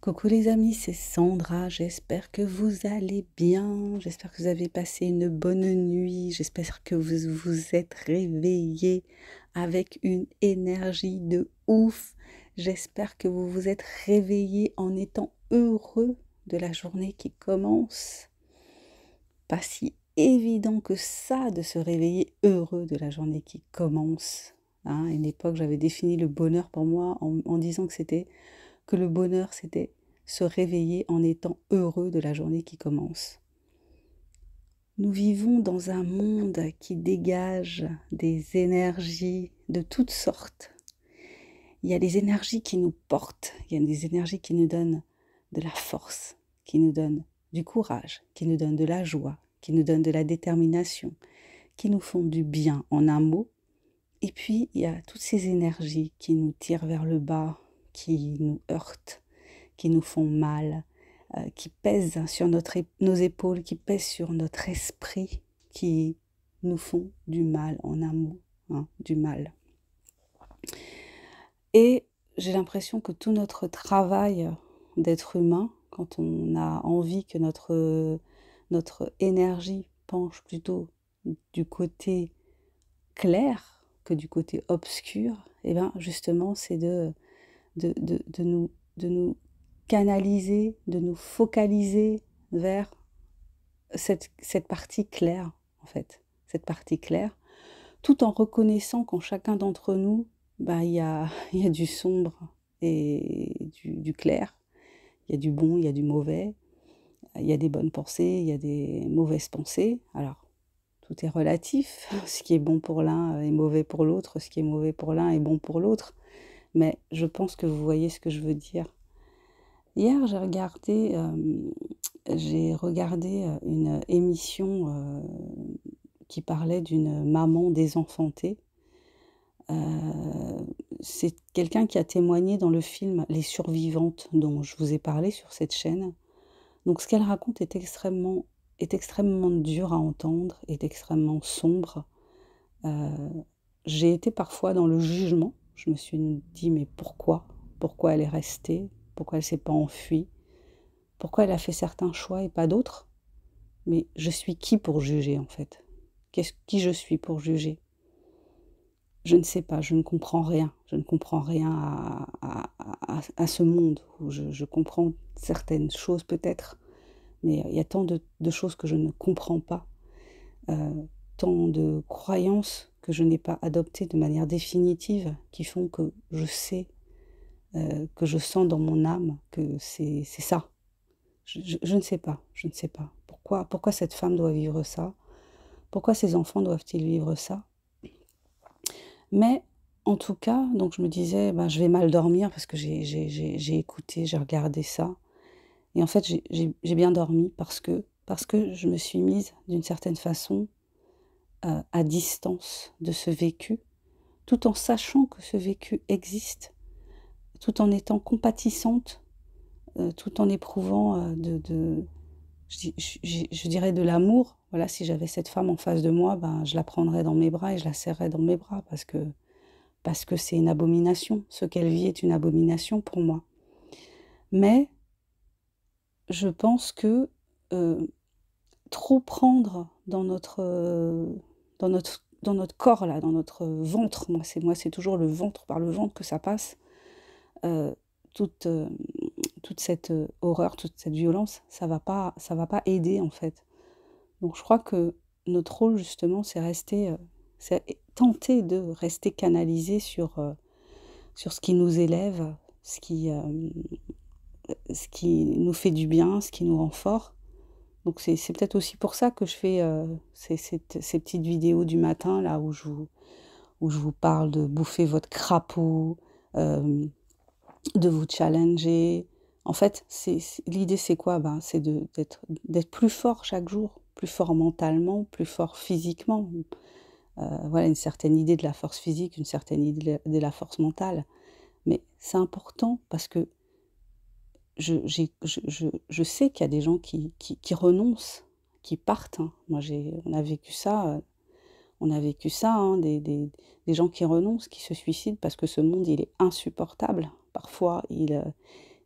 Coucou les amis, c'est Sandra, j'espère que vous allez bien, j'espère que vous avez passé une bonne nuit, j'espère que vous vous êtes réveillés avec une énergie de ouf, j'espère que vous vous êtes réveillés en étant heureux de la journée qui commence. Pas si évident que ça de se réveiller heureux de la journée qui commence. Hein, à une époque, j'avais défini le bonheur pour moi en disant que le bonheur, c'était se réveiller en étant heureux de la journée qui commence. Nous vivons dans un monde qui dégage des énergies de toutes sortes. Il y a des énergies qui nous portent, il y a des énergies qui nous donnent de la force, qui nous donnent du courage, qui nous donnent de la joie, qui nous donnent de la détermination, qui nous font du bien en un mot. Et puis, il y a toutes ces énergies qui nous tirent vers le bas, qui nous heurtent, qui nous font mal, qui pèsent sur nos épaules, qui pèsent sur notre esprit, qui nous font du mal en un mot, hein, du mal. Et j'ai l'impression que tout notre travail d'être humain, quand on a envie que notre énergie penche plutôt du côté clair que du côté obscur, et bien justement c'est de nous canaliser, de nous focaliser vers cette partie claire, en fait, cette partie claire, tout en reconnaissant qu'en chacun d'entre nous, bah, il y a du sombre et du clair, il y a du bon, il y a du mauvais, il y a des bonnes pensées, il y a des mauvaises pensées. Alors, tout est relatif, ce qui est bon pour l'un est mauvais pour l'autre, ce qui est mauvais pour l'un est bon pour l'autre, mais je pense que vous voyez ce que je veux dire. Hier, j'ai regardé une émission qui parlait d'une maman désenfantée. C'est quelqu'un qui a témoigné dans le film Les Survivantes, dont je vous ai parlé sur cette chaîne. Donc ce qu'elle raconte est extrêmement dur à entendre, est extrêmement sombre. J'ai été parfois dans le jugement. Je me suis dit, mais pourquoi? Pourquoi elle est restée? Pourquoi elle s'est pas enfuie? Pourquoi elle a fait certains choix et pas d'autres? Mais je suis qui pour juger, en fait? Qui je suis pour juger? Je ne sais pas, je ne comprends rien. Je ne comprends rien à ce monde où je comprends certaines choses peut-être, mais il y a tant de choses que je ne comprends pas, tant de croyances que je n'ai pas adoptées de manière définitive, qui font que je sais, que je sens dans mon âme que c'est ça. Je ne sais pas, je ne sais pas. Pourquoi cette femme doit vivre ça? Pourquoi ces enfants doivent-ils vivre ça? Mais en tout cas, donc je me disais: «Ben, je vais mal dormir» parce que j'ai écouté, j'ai regardé ça et en fait, j'ai bien dormi parce que je me suis mise d'une certaine façon, à distance de ce vécu, tout en sachant que ce vécu existe, tout en étant compatissante, tout en éprouvant, je dirais de l'amour. Voilà, si j'avais cette femme en face de moi, ben, je la prendrais dans mes bras et je la serrerais dans mes bras parce que c'est une abomination. Ce qu'elle vit est une abomination pour moi. Mais je pense que, trop prendre dans notre corps là, dans notre ventre, c'est toujours le ventre, par le ventre que ça passe, heu, toute, toute cette, horreur, toute cette violence, ça va pas aider en fait. Donc je crois que notre rôle justement, c'est tenter de rester canalisé sur ce qui nous élève, ce qui nous fait du bien, ce qui nous rend forts. Donc c'est peut-être aussi pour ça que je fais, ces petites vidéos du matin là où je vous parle de bouffer votre crapaud, de vous challenger. En fait, l'idée c'est quoi? Ben, c'est d'être plus fort chaque jour, plus fort mentalement, plus fort physiquement. Voilà, une certaine idée de la force physique, une certaine idée de la force mentale. Mais c'est important parce que je sais qu'il y a des gens qui renoncent, qui partent, hein. Moi, on a vécu ça, hein, des gens qui renoncent, qui se suicident parce que ce monde, il est insupportable. Parfois,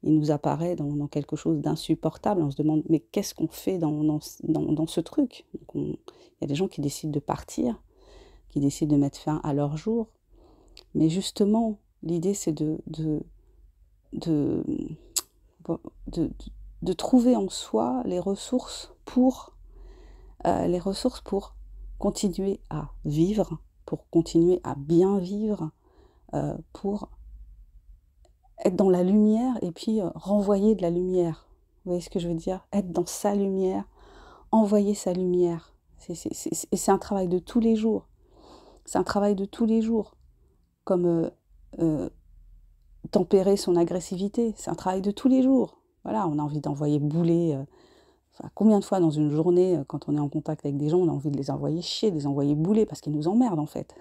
il nous apparaît dans quelque chose d'insupportable. On se demande: «Mais qu'est-ce qu'on fait dans ce truc?» Donc il y a des gens qui décident de partir, qui décident de mettre fin à leur jour. Mais justement, l'idée c'est de, bon, de trouver en soi les ressources pour continuer à vivre, pour continuer à bien vivre, pour être dans la lumière et puis, renvoyer de la lumière. Vous voyez ce que je veux dire? Être dans sa lumière, envoyer sa lumière. C'est un travail de tous les jours. C'est un travail de tous les jours. Comme, heu, tempérer son agressivité, c'est un travail de tous les jours. Voilà, on a envie d'envoyer bouler, enfin, combien de fois dans une journée, quand on est en contact avec des gens, on a envie de les envoyer chier, de les envoyer bouler parce qu'ils nous emmerdent, en fait.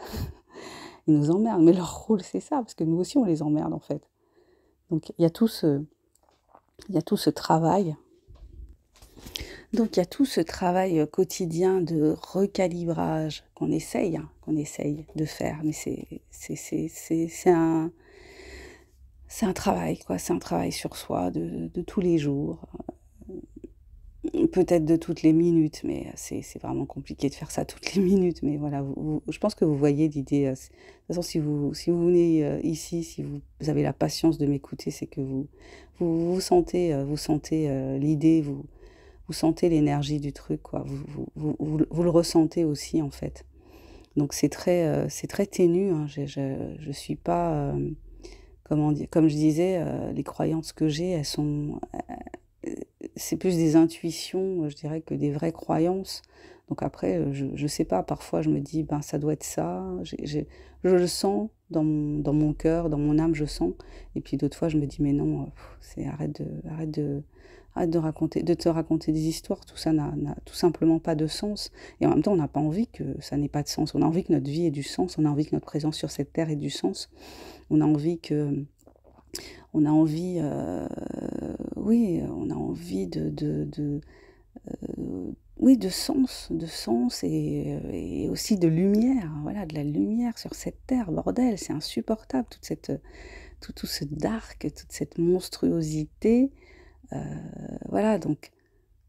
Ils nous emmerdent, mais leur rôle, c'est ça, parce que nous aussi, on les emmerde, en fait. Donc il y a tout ce travail quotidien de recalibrage qu'on essaye de faire, mais c'est un travail, quoi, c'est un travail sur soi de tous les jours, peut-être de toutes les minutes, mais c'est vraiment compliqué de faire ça toutes les minutes, mais voilà, je pense que vous voyez l'idée, de toute façon, si vous venez, ici, si vous avez la patience de m'écouter, c'est que vous sentez, l'idée, vous sentez l'énergie du truc, quoi. Vous le ressentez aussi, en fait. Donc c'est très ténu, hein. Je suis pas, comment dire? Comme je disais, les croyances que j'ai, elles sont, c'est plus des intuitions, je dirais, que des vraies croyances. Donc après, je sais pas, parfois je me dis: «Ben, ça doit être ça». Je le sens dans mon cœur, dans mon âme, je sens. Et puis d'autres fois, je me dis: «Mais non, c'est arrête de raconter de te raconter des histoires, tout ça n'a tout simplement pas de sens». Et en même temps, on n'a pas envie que ça n'ait pas de sens. On a envie que notre vie ait du sens, on a envie que notre présence sur cette terre ait du sens. On a envie que on a envie, oui, on a envie oui, de sens et aussi de lumière, voilà, de la lumière sur cette terre, bordel, c'est insupportable tout ce dark, toute cette monstruosité, heu, voilà, donc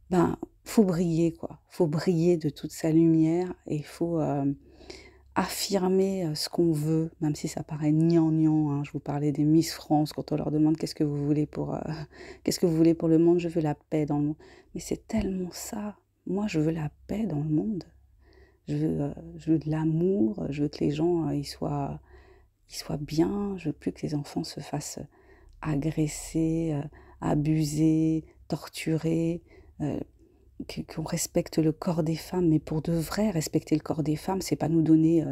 ben, faut briller, quoi. Faut briller de toute sa lumière et il faut, affirmer, ce qu'on veut, même si ça paraît gnangnan, hein. Je vous parlais des Miss France, quand on leur demande: «Qu'est-ce que vous voulez pour, qu'est-ce que vous voulez pour le monde?» «Je veux la paix dans le monde». Mais c'est tellement ça. Moi, je veux la paix dans le monde. Je veux de l'amour, je veux que les gens, ils soient bien. Je veux plus que les enfants se fassent agresser, abuser, torturer, qu'on respecte le corps des femmes, mais pour de vrai, respecter le corps des femmes, c'est pas nous donner,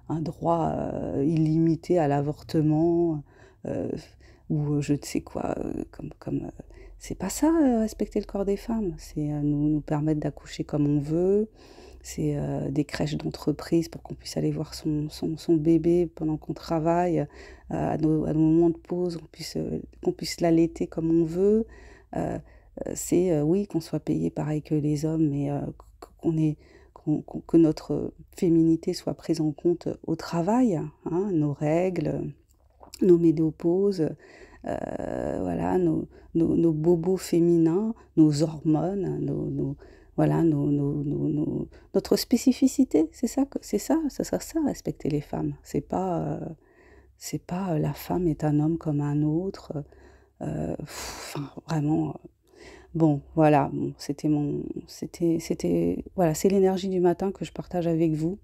un droit, illimité à l'avortement, heu, ou, je ne sais quoi, c'est pas ça, respecter le corps des femmes. C'est, nous permettre d'accoucher comme on veut, c'est, des crèches d'entreprise pour qu'on puisse aller voir son bébé pendant qu'on travaille, à nos moments de pause, qu'on puisse l'allaiter comme on veut, c'est, oui, qu'on soit payé pareil que les hommes, mais qu'on ait que notre féminité soit prise en compte au travail, hein, nos règles, nos ménopauses, voilà, nos bobos féminins, nos hormones, voilà, notre spécificité. C'est ça, respecter les femmes. C'est pas, la femme est un homme comme un autre, enfin vraiment. Bon, voilà, bon, c'était voilà, c'est l'énergie du matin que je partage avec vous.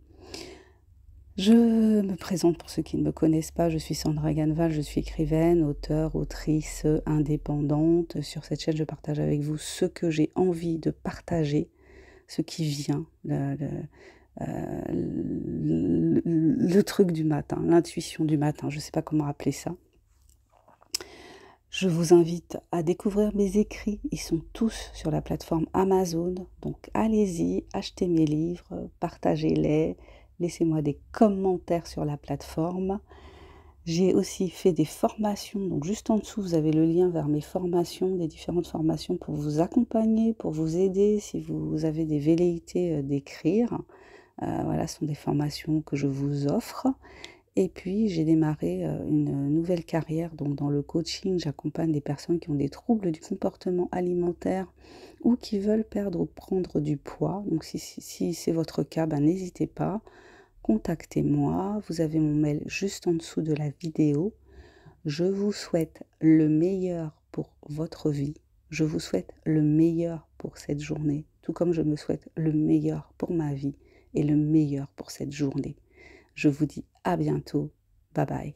Je me présente pour ceux qui ne me connaissent pas, je suis Sandra Ganval, je suis écrivaine, auteure, autrice, indépendante. Sur cette chaîne, je partage avec vous ce que j'ai envie de partager, ce qui vient, le truc du matin, l'intuition du matin, je ne sais pas comment appeler ça. Je vous invite à découvrir mes écrits. Ils sont tous sur la plateforme Amazon. Donc allez-y, achetez mes livres, partagez-les, laissez-moi des commentaires sur la plateforme. J'ai aussi fait des formations. Donc juste en dessous, vous avez le lien vers mes formations, des différentes formations pour vous accompagner, pour vous aider si vous avez des velléités d'écrire. Voilà, ce sont des formations que je vous offre. Et puis j'ai démarré, une nouvelle carrière donc dans le coaching. J'accompagne des personnes qui ont des troubles du comportement alimentaire ou qui veulent perdre ou prendre du poids. Donc si c'est votre cas, ben, n'hésitez pas, contactez-moi. Vous avez mon mail juste en dessous de la vidéo. Je vous souhaite le meilleur pour votre vie. Je vous souhaite le meilleur pour cette journée, tout comme je me souhaite le meilleur pour ma vie et le meilleur pour cette journée. Je vous dis à bientôt. Bye bye.